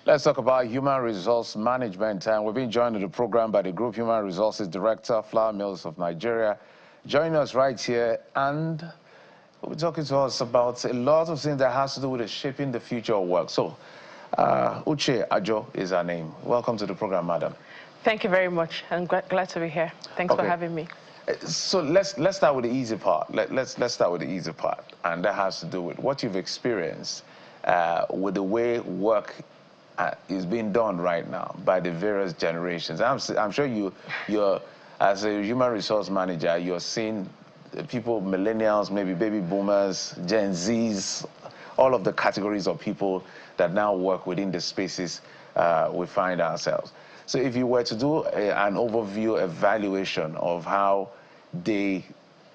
Let's talk about human resource management. And we've been joined in the program by the Group Human Resources Director, Flour Mills of Nigeria. Joining us right here, and we'll be talking to us about a lot of things that has to do with shaping the future of work. So, Uche Ajo is her name. Welcome to the program, madam. Thank you very much. I'm glad to be here. Thanks for having me. So let's start with the easy part. Let's start with the easy part, and that has to do with what you've experienced with the way work is being done right now by the various generations. I'm sure you're as a human resource manager, you're seeing people, millennials, maybe baby boomers, Gen Zs, all of the categories of people that now work within the spaces we find ourselves. So if you were to do an overview evaluation of how they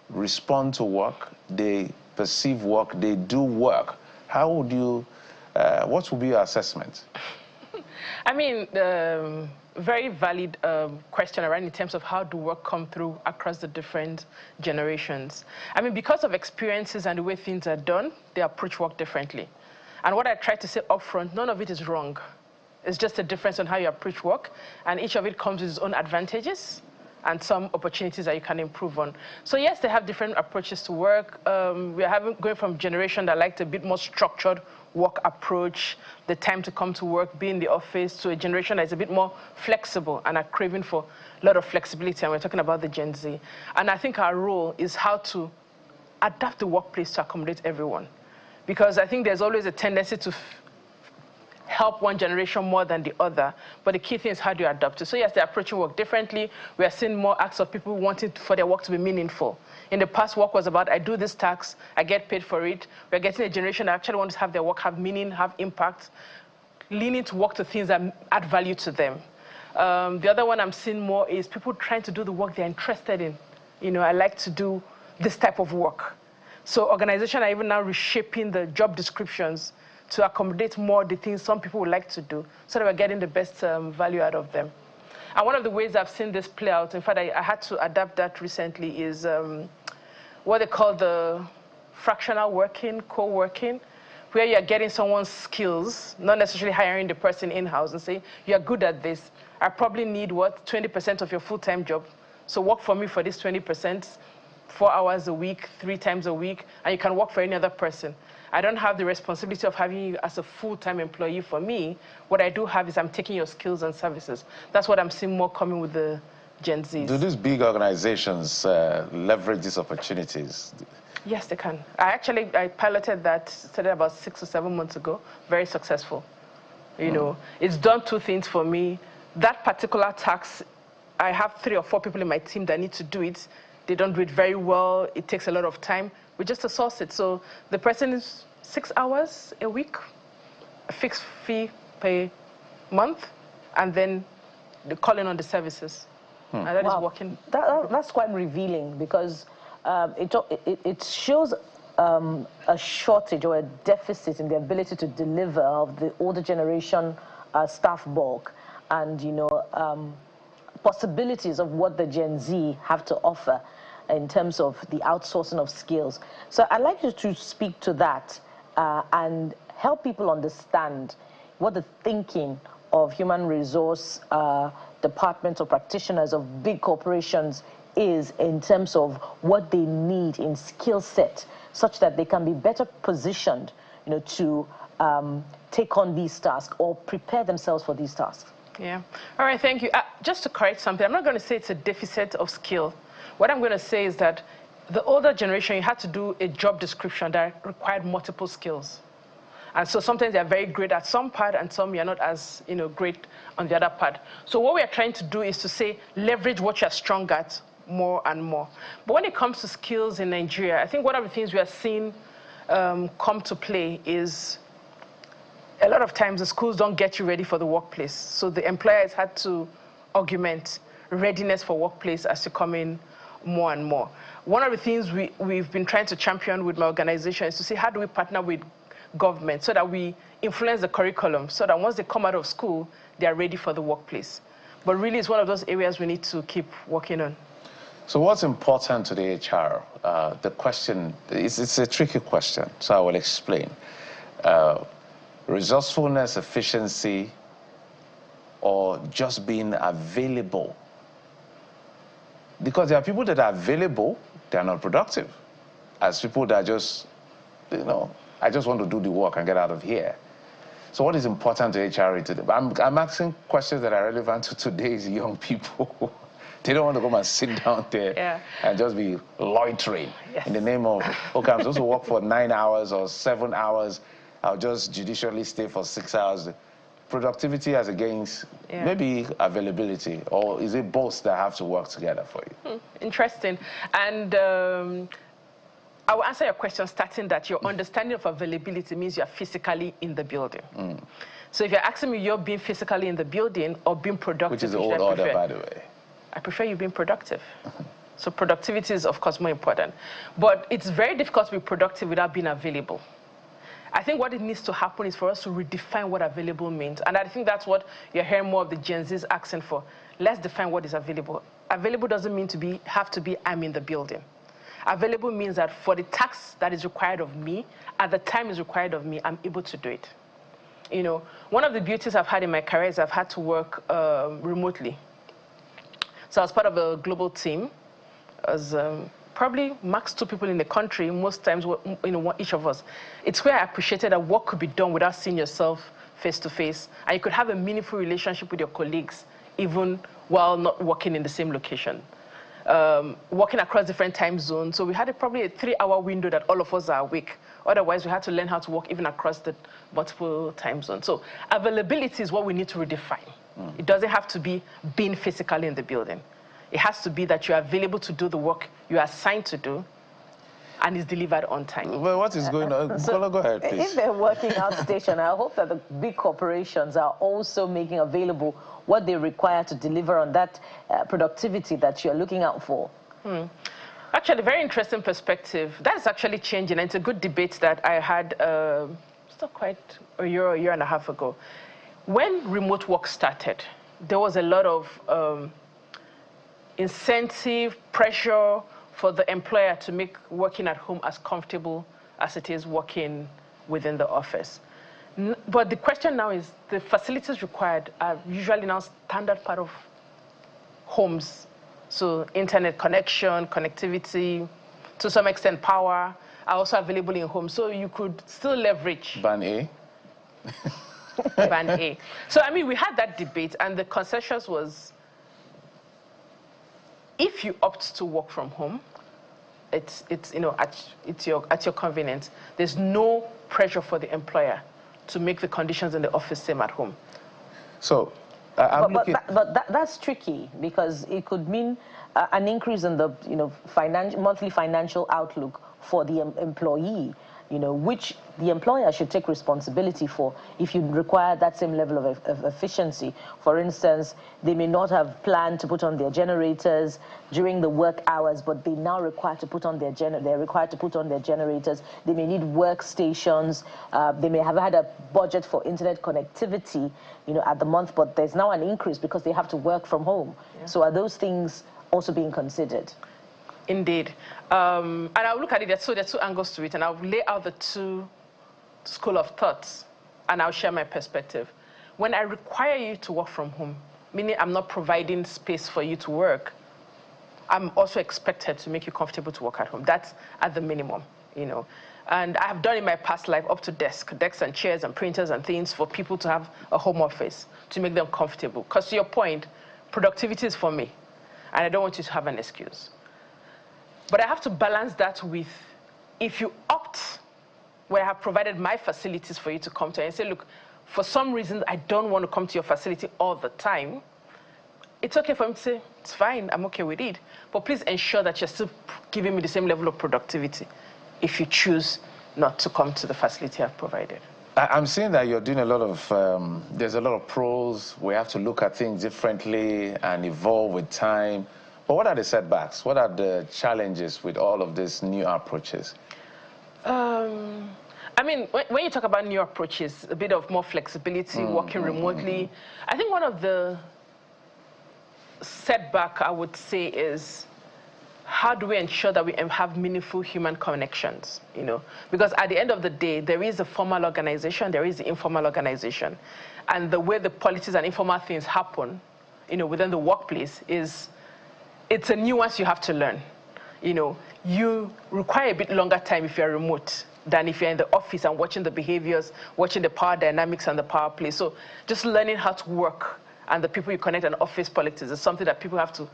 respond to work, they perceive work, they do work, how would you, what would be your assessment? I mean, very valid question around in terms of how do work come through across the different generations. I mean, because of experiences and the way things are done, they approach work differently. And what I try to say up front, none of it is wrong. It's just a difference on how you approach work, and each of it comes with its own advantages and some opportunities that you can improve on. So yes, they have different approaches to work. We're going from a generation that liked a bit more structured work approach, the time to come to work, be in the office, to a generation that is a bit more flexible and are craving for a lot of flexibility, and we're talking about the Gen Z. And I think our role is how to adapt the workplace to accommodate everyone. Because I think there's always a tendency to help one generation more than the other, but the key thing is how do you adapt it. So yes, they're approaching work differently. We are seeing more acts of people wanting for their work to be meaningful. In the past, work was about, I do this task, I get paid for it. We're getting a generation that actually wants to have their work have meaning, have impact, leaning to work to things that add value to them. The other one I'm seeing more is people trying to do the work they're interested in. You know, I like to do this type of work. So organizations are even now reshaping the job descriptions to accommodate more the things some people would like to do, so that we're getting the best value out of them. And one of the ways I've seen this play out, in fact, I had to adapt that recently, is what they call the fractional working, co-working, where you're getting someone's skills, not necessarily hiring the person in-house and saying, you're good at this. I probably need, 20% of your full-time job. So work for me for this 20%, 4 hours a week, 3 times a week, and you can work for any other person. I don't have the responsibility of having you as a full-time employee for me. What I do have is I'm taking your skills and services. That's what I'm seeing more coming with the Gen Zs. Do these big organizations leverage these opportunities? Yes, they can. I piloted that, started about 6 or 7 months ago, very successful. You know, it's done 2 things for me. That particular task, I have 3 or 4 people in my team that need to do it. They don't do it very well. It takes a lot of time. We just outsource it. So the person is 6 hours a week, a fixed fee per month, and then the calling on the services. And that is working. That's quite revealing, because it shows a shortage or a deficit in the ability to deliver of the older generation staff bulk, and possibilities of what the Gen Z have to offer in terms of the outsourcing of skills. So I'd like you to speak to that and help people understand what the thinking of human resource departments or practitioners of big corporations is in terms of what they need in skill set, such that they can be better positioned, to take on these tasks or prepare themselves for these tasks. Yeah. All right, thank you. Just to correct something, I'm not going to say it's a deficit of skill. What I'm going to say is that the older generation, you had to do a job description that required multiple skills. And so sometimes they're very great at some part, and some you're not as great on the other part. So what we are trying to do is to say, leverage what you're strong at more and more. But when it comes to skills in Nigeria, I think one of the things we are seeing come to play is a lot of times the schools don't get you ready for the workplace. So the employers had to augment readiness for workplace as you come in more and more. One of the things we've been trying to champion with my organization is to see how do we partner with government so that we influence the curriculum, so that once they come out of school, they are ready for the workplace. But really, it's one of those areas we need to keep working on. So what's important to the HR? The question, it's a tricky question, so I will explain. Resourcefulness, efficiency, or just being available. Because there are people that are available, they are not productive. As people that just, I just want to do the work and get out of here. So what is important to HR today? I'm asking questions that are relevant to today's young people. They don't want to come and sit down there and just be loitering in the name of, okay, I'm supposed to work for 9 hours or 7 hours. I'll just judicially stay for 6 hours. Productivity as against maybe availability, or is it both that have to work together for you? Interesting. And I will answer your question starting that your understanding of availability means you're physically in the building. So if you're asking me you're being physically in the building or being productive, which is the old order, by the way. I prefer you being productive. So productivity is, of course, more important. But it's very difficult to be productive without being available. I think what it needs to happen is for us to redefine what available means. And I think that's what you're hearing more of the Gen Z's asking for. Let's define what is available. Available doesn't mean have to be I'm in the building. Available means that for the task that is required of me, at the time is required of me, I'm able to do it. One of the beauties I've had in my career is I've had to work remotely. So I was part of a global team. I was probably max 2 people in the country, most times, each of us. It's where I appreciated that work could be done without seeing yourself face to face. And you could have a meaningful relationship with your colleagues, even while not working in the same location. Working across different time zones. So we had probably a 3-hour window that all of us are awake. Otherwise, we had to learn how to work even across the multiple time zones. So availability is what we need to redefine. It doesn't have to be being physically in the building. It has to be that you're available to do the work you are assigned to do and is delivered on time. Well, what is going on? So, go ahead, please. If they're working outstation, I hope that the big corporations are also making available what they require to deliver on that productivity that you're looking out for. Actually, very interesting perspective. That's actually changing. And it's a good debate that I had it's not quite a year and a half ago. When remote work started, there was a lot of incentive, pressure for the employer to make working at home as comfortable as it is working within the office. But the question now is, the facilities required are usually now standard part of homes. So internet connection, connectivity, to some extent power, are also available in homes. So you could still leverage. Ban A? Ban A. So, I mean, we had that debate, and the consensus was, if you opt to work from home, it's at your convenience. There's no pressure for the employer to make the conditions in the office same at home. So, but that's tricky, because it could mean an increase in the monthly financial outlook for the employee, which the employer should take responsibility for if you require that same level of efficiency. For instance, they may not have planned to put on their generators during the work hours, but they now require to put on they're required to put on their generators. They may need workstations. They may have had a budget for internet connectivity, at the month, but there's now an increase because they have to work from home. Yeah. So are those things also being considered? Indeed. And I'll look at it, there are 2 angles to it, and I'll lay out the 2 school of thoughts, and I'll share my perspective. When I require you to work from home, meaning I'm not providing space for you to work, I'm also expected to make you comfortable to work at home. That's at the minimum, And I have done in my past life up to desks and chairs and printers and things for people to have a home office to make them comfortable. Because to your point, productivity is for me, and I don't want you to have an excuse. But I have to balance that with, if you opt, where I have provided my facilities for you to come to, and say, look, for some reason, I don't want to come to your facility all the time, it's okay for me to say, it's fine, I'm okay with it. But please ensure that you're still giving me the same level of productivity if you choose not to come to the facility I've provided. I'm seeing that you're doing a lot of, there's a lot of pros. We have to look at things differently and evolve with time. But what are the setbacks? What are the challenges with all of these new approaches? I mean, when you talk about new approaches, a bit of more flexibility, working remotely, I think one of the setback I would say is how do we ensure that we have meaningful human connections, Because at the end of the day, there is a formal organization, there is the informal organization. And the way the politics and informal things happen, within the workplace it's a nuance you have to learn. You require a bit longer time if you're remote than if you're in the office and watching the behaviors, watching the power dynamics and the power play. So just learning how to work and the people you connect and office politics is something that people have to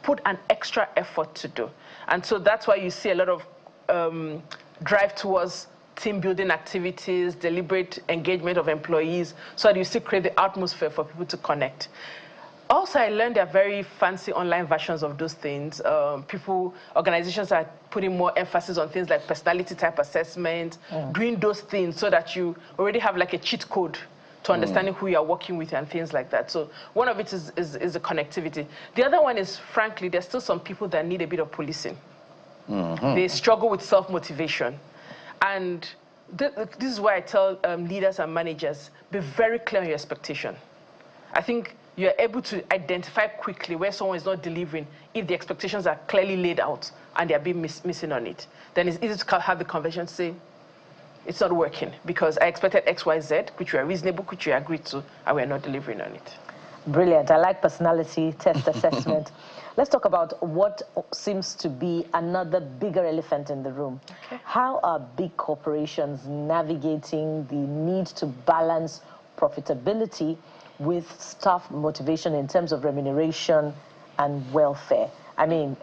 put an extra effort to do. And so that's why you see a lot of drive towards team building activities, deliberate engagement of employees, so that you still create the atmosphere for people to connect. Also, I learned there are very fancy online versions of those things. Organizations are putting more emphasis on things like personality type assessment, doing those things so that you already have like a cheat code to understanding who you are working with and things like that. So one of it is the connectivity. The other one is, frankly, there's still some people that need a bit of policing. They struggle with self-motivation. And this is why I tell leaders and managers, be very clear on your expectation. I think you're able to identify quickly where someone is not delivering if the expectations are clearly laid out and they're being missing on it. Then it's easy to have the conversation say, it's not working because I expected X, Y, Z, which we are reasonable, which we agreed to, and we're not delivering on it. Brilliant. I like personality test assessment. Let's talk about what seems to be another bigger elephant in the room. Okay. How are big corporations navigating the need to balance profitability with staff motivation in terms of remuneration and welfare? I mean,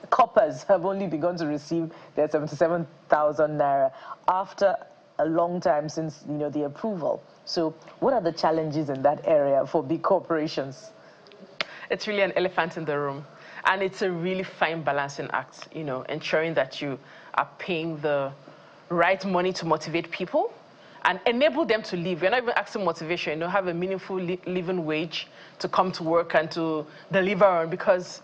coppers have only begun to receive their 77,000 naira after a long time since the approval. So what are the challenges in that area for big corporations? It's really an elephant in the room. And it's a really fine balancing act, ensuring that you are paying the right money to motivate people and enable them to live. You're not even asking motivation, have a meaningful living wage to come to work and to deliver on, because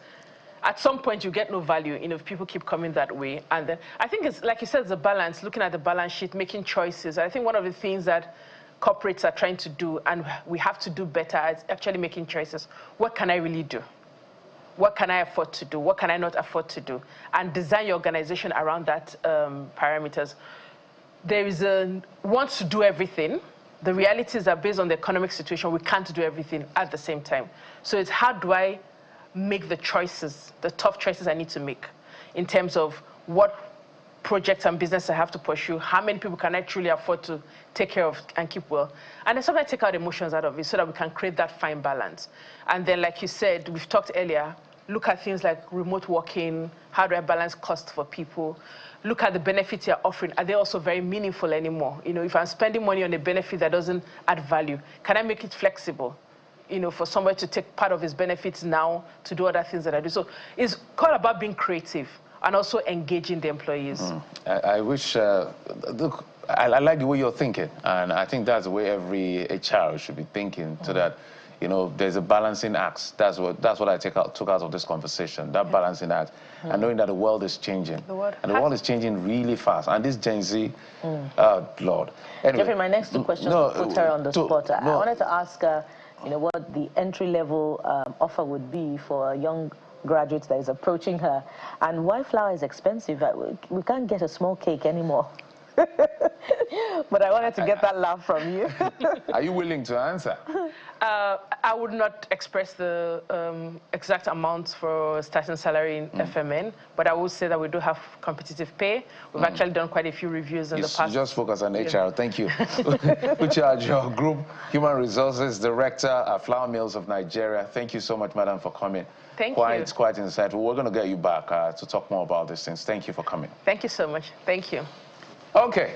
at some point you get no value, if people keep coming that way. And then I think it's, like you said, it's a balance, looking at the balance sheet, making choices. I think one of the things that corporates are trying to do, and we have to do better, is actually making choices. What can I really do? What can I afford to do? What can I not afford to do? And design your organization around that parameters. There is a want to do everything. The realities are based on the economic situation. We can't do everything at the same time. So it's how do I make the choices, the tough choices I need to make in terms of what projects and business I have to pursue, how many people can I truly afford to take care of and keep well. And then sometimes take out emotions out of it so that we can create that fine balance. And then, like you said, we've talked earlier, look at things like remote working, how do I balance cost for people? Look at the benefits you're offering. Are they also very meaningful anymore? If I'm spending money on a benefit that doesn't add value, can I make it flexible? For somebody to take part of his benefits now to do other things that I do. So it's all about being creative and also engaging the employees. I wish, look, I like the way you're thinking. And I think that's the way every HR should be thinking, so that, there's a balancing act. That's what I took out of this conversation, that balancing act. And knowing that the world is changing. The world is changing really fast. And this Gen Z, Lord. Anyway, Jeffrey, my next two questions put her on the spot. I wanted to ask her, what the entry-level offer would be for a young graduate that is approaching her, and why flour is expensive. We can't get a small cake anymore. But I wanted to get that laugh from you. Are you willing to answer? I would not express the exact amounts for starting salary in FMN, but I will say that we do have competitive pay. We've actually done quite a few reviews in the past. Just focus on HR. Thank you. Uche, Group Human Resources Director at Flour Mills of Nigeria. Thank you so much, madam, for coming. Thank you. It's quite insightful. We're going to get you back to talk more about these things. Thank you for coming. Thank you so much. Thank you. Okay,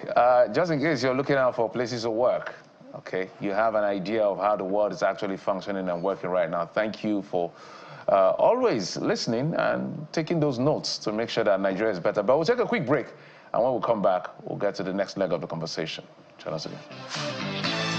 just in case you're looking out for places of work, okay, you have an idea of how the world is actually functioning and working right now. Thank you for always listening and taking those notes to make sure that Nigeria is better. But we'll take a quick break, and when we come back, we'll get to the next leg of the conversation. Join us again.